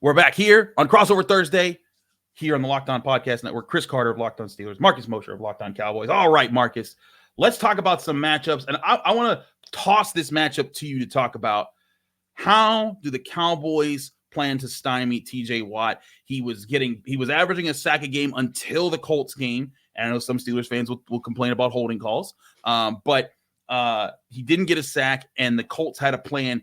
We're back here on Crossover Thursday, here on the Locked On Podcast Network. Chris Carter of Locked On Steelers, Marcus Mosher of Locked On Cowboys. All right, Marcus, let's talk about some matchups. And I want to toss this matchup to you to talk about how do the Cowboys plan to stymie TJ Watt. He was averaging a sack a game until the Colts game. And I know some Steelers fans will complain about holding calls. But he didn't get a sack, and the Colts had a plan.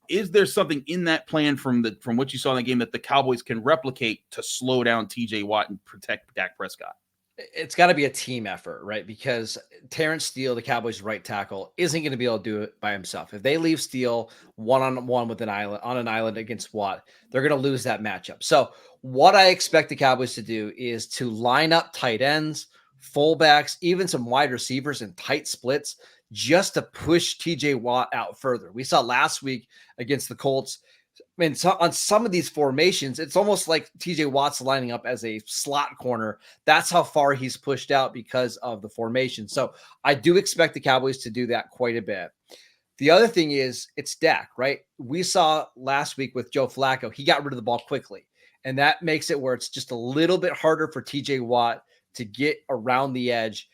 Is there something in that plan from what you saw in the game that the Cowboys can replicate to slow down TJ Watt and protect Dak Prescott? It's got to be a team effort, right? Because Terrence Steele, the Cowboys' right tackle, isn't going to be able to do it by himself. If they leave Steele one-on-one with an island against Watt, they're going to lose that matchup. So what I expect the Cowboys to do is to line up tight ends, fullbacks, even some wide receivers in tight splits, just to push TJ Watt out further. We saw last week against the Colts, I mean, so on some of these formations, it's almost like TJ Watt's lining up as a slot corner. That's how far he's pushed out because of the formation. So I do expect the Cowboys to do that quite a bit. The other thing is it's Dak, right? We saw last week with Joe Flacco, he got rid of the ball quickly. And that makes it where it's just a little bit harder for TJ Watt to get around the edge.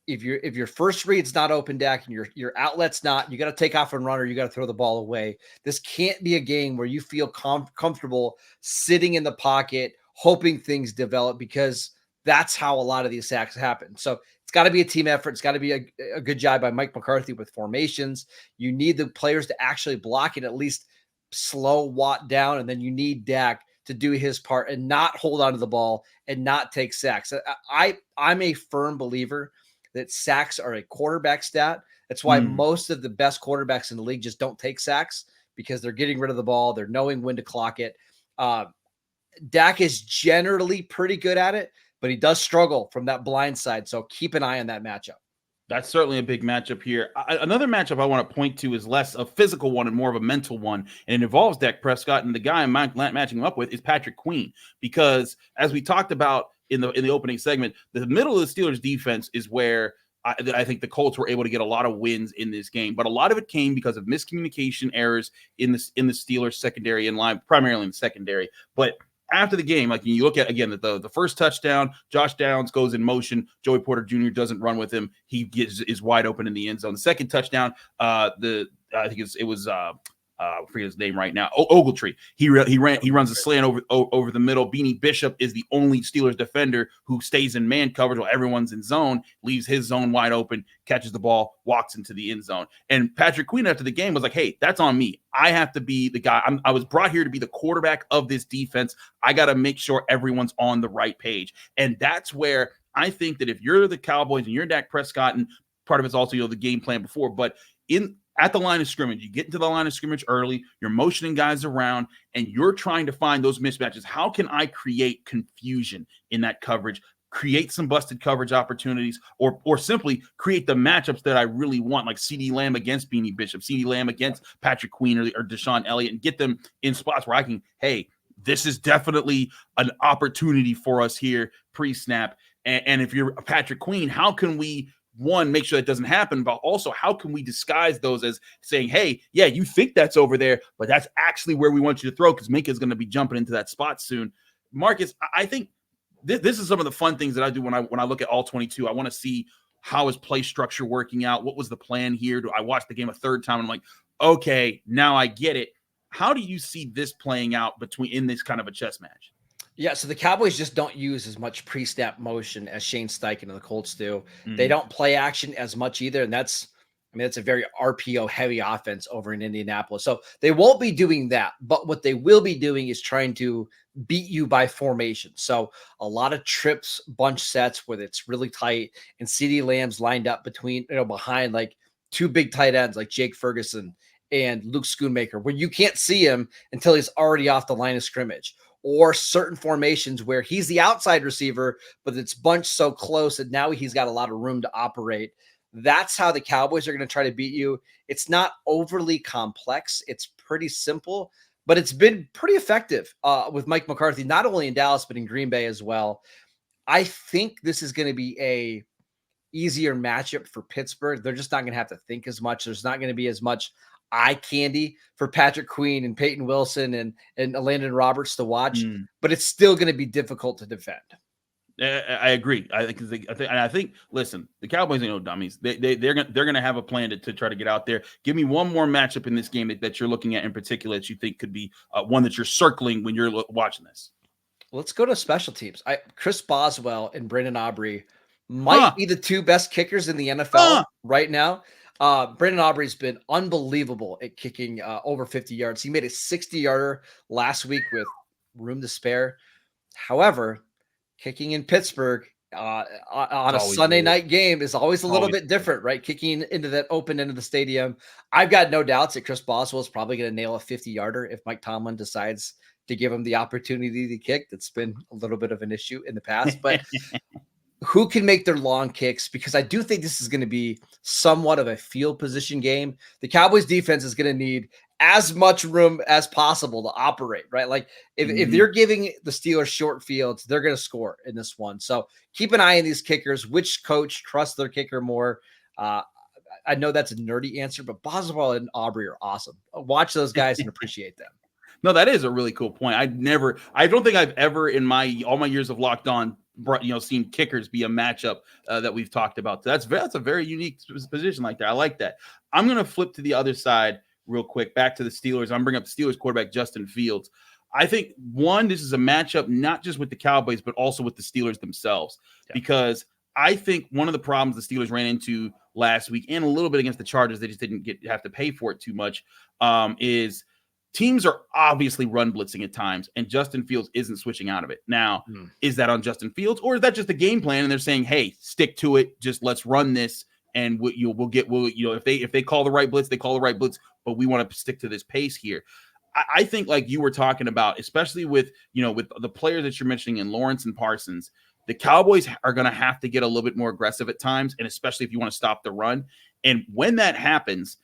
If your first read's not open, Dak, and your outlet's not, you got to take off and run, or you got to throw the ball away. This can't be a game where you feel comfortable sitting in the pocket, hoping things develop, because that's how a lot of these sacks happen. So it's got to be a team effort. It's got to be a good job by Mike McCarthy with formations. You need the players to actually block it, at least slow Watt down, and then you need Dak to do his part and not hold on to the ball and not take sacks. I'm a firm believer that sacks are a quarterback stat. That's why most of the best quarterbacks in the league just don't take sacks, because they're getting rid of the ball. They're knowing when to clock it. Dak is generally pretty good at it, but he does struggle from that blind side. So keep an eye on that matchup. That's certainly a big matchup here. Another matchup I want to point to is less a physical one and more of a mental one, and it involves Dak Prescott, and the guy I'm matching him up with is Patrick Queen, because as we talked about in the opening segment, the middle of the Steelers defense is where I think the Colts were able to get a lot of wins in this game, but a lot of it came because of miscommunication errors in the Steelers secondary and line, primarily in the secondary. But after the game, like you look at again the first touchdown, Josh Downs goes in motion, Joey Porter Jr. doesn't run with him, he is wide open in the end zone. The second touchdown, I think it was I forget his name right now. Ogletree. He runs a slant over the middle. Beanie Bishop is the only Steelers defender who stays in man coverage while everyone's in zone, leaves his zone wide open, catches the ball, walks into the end zone. And Patrick Queen after the game was like, "Hey, that's on me. I have to be the guy. I was brought here to be the quarterback of this defense. I got to make sure everyone's on the right page." And that's where I think that if you're the Cowboys and you're Dak Prescott, and part of it's also the game plan before, but at the line of scrimmage, you get into the line of scrimmage early, you're motioning guys around, and you're trying to find those mismatches. How can I create confusion in that coverage, create some busted coverage opportunities, or simply create the matchups that I really want, like CeeDee Lamb against Beanie Bishop, CeeDee Lamb against Patrick Queen or Deshaun Elliott, and get them in spots where I can, hey, this is definitely an opportunity for us here pre-snap. And if you're Patrick Queen, how can we make sure that doesn't happen, but also how can we disguise those as saying, hey, yeah, you think that's over there, but that's actually where we want you to throw, because Minka's going to be jumping into that spot soon. Marcus, I think this is some of the fun things that I do when I look at all 22. I want to see how is play structure working out. What was the plan here? Do I watch the game a third time and I'm like, okay, now I get it. How do you see this playing out in this kind of a chess match? Yeah, so the Cowboys just don't use as much pre-snap motion as Shane Steichen and the Colts do. They don't play action as much either, and that's a very RPO-heavy offense over in Indianapolis. So they won't be doing that, but what they will be doing is trying to beat you by formation. So a lot of trips, bunch sets where it's really tight, and CeeDee Lamb's lined up behind like two big tight ends like Jake Ferguson and Luke Schoonmaker, where you can't see him until he's already off the line of scrimmage. Or certain formations where he's the outside receiver, but it's bunched so close that now he's got a lot of room to operate. That's how the Cowboys are going to try to beat you. It's not overly complex. It's pretty simple, but it's been pretty effective with Mike McCarthy, not only in Dallas, but in Green Bay as well. I think this is going to be a easier matchup for Pittsburgh. They're just not going to have to think as much. There's not going to be as much eye candy for Patrick Queen and Peyton Wilson and Landon Roberts to watch, but it's still going to be difficult to defend. I agree. I think. Listen, the Cowboys ain't no dummies. They're gonna have a plan to try to get out there. Give me one more matchup in this game that you're looking at in particular that you think could be one that you're circling when you're watching this. Let's go to special teams. Chris Boswell and Brandon Aubrey might be the two best kickers in the NFL right now. Brandon Aubrey's been unbelievable at kicking over 50 yards. He made a 60-yarder last week with room to spare. However, kicking in Pittsburgh on a Sunday night game is always a little bit different, right? Kicking into that open end of the stadium. I've got no doubts that Chris Boswell is probably going to nail a 50-yarder if Mike Tomlin decides to give him the opportunity to kick. That's been a little bit of an issue in the past, but who can make their long kicks? Because I do think this is going to be somewhat of a field position game. The Cowboys defense is going to need as much room as possible to operate, right? Like if they're giving the Steelers short fields, they're going to score in this one. So keep an eye on these kickers. Which coach trusts their kicker more? I know that's a nerdy answer, but Boswell and Aubrey are awesome. Watch those guys and appreciate them. No, that is a really cool point. I don't think I've ever in all my years of Locked On, seen kickers be a matchup that we've talked about. So that's a very unique position like that. I like that. I'm going to flip to the other side real quick, back to the Steelers. I'm bringing up the Steelers quarterback, Justin Fields. I think, this is a matchup not just with the Cowboys, but also with the Steelers themselves, because I think one of the problems the Steelers ran into last week and a little bit against the Chargers, they just didn't have to pay for it too much, is teams are obviously run blitzing at times, and Justin Fields isn't switching out of it. Now, is that on Justin Fields, or is that just a game plan and they're saying, hey, stick to it, just let's run this, and if they call the right blitz, they call the right blitz, but we want to stick to this pace here. I think, like you were talking about, especially with the players that you're mentioning in Lawrence and Parsons, the Cowboys are going to have to get a little bit more aggressive at times, and especially if you want to stop the run. And when that happens,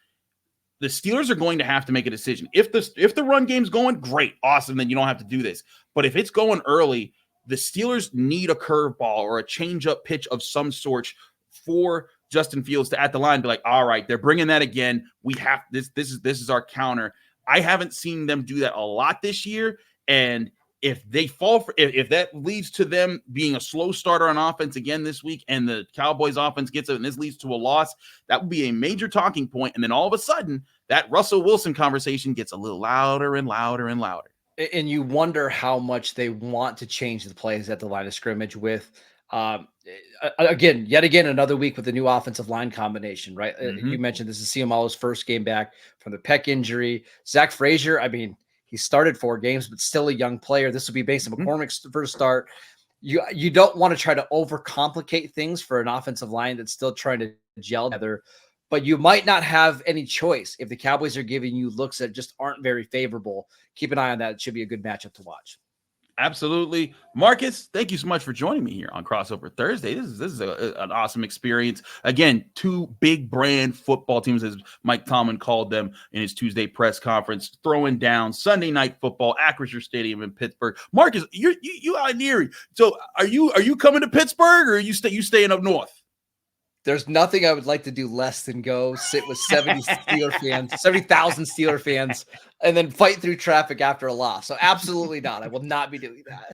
the Steelers are going to have to make a decision. If the run game's going, great, awesome, then you don't have to do this. But if it's going early, the Steelers need a curveball or a change-up pitch of some sort for Justin Fields to at the line be like, all right, they're bringing that again. We have this is our counter. I haven't seen them do that a lot this year, and if they if that leads to them being a slow starter on offense again this week, and the Cowboys offense gets it, and this leads to a loss, that would be a major talking point. And then all of a sudden, that Russell Wilson conversation gets a little louder and louder and louder. And you wonder how much they want to change the plays at the line of scrimmage with, yet again, another week with the new offensive line combination, right? You mentioned this is Ciamalo's first game back from the pec injury. Zach Frazier, he started 4 games, but still a young player. This will be Mason McCormick's first start. You don't want to try to overcomplicate things for an offensive line that's still trying to gel together, but you might not have any choice if the Cowboys are giving you looks that just aren't very favorable. Keep an eye on that. It should be a good matchup to watch. Absolutely. Marcus, thank you so much for joining me here on Crossover Thursday. This is an awesome experience. Again, 2 big brand football teams, as Mike Tomlin called them in his Tuesday press conference, throwing down Sunday night football, Acrisure Stadium in Pittsburgh. Marcus, you out in Erie. So are you coming to Pittsburgh, or are you staying up north? There's nothing I would like to do less than go sit with 70,000 Steeler fans, and then fight through traffic after a loss. So absolutely not. I will not be doing that.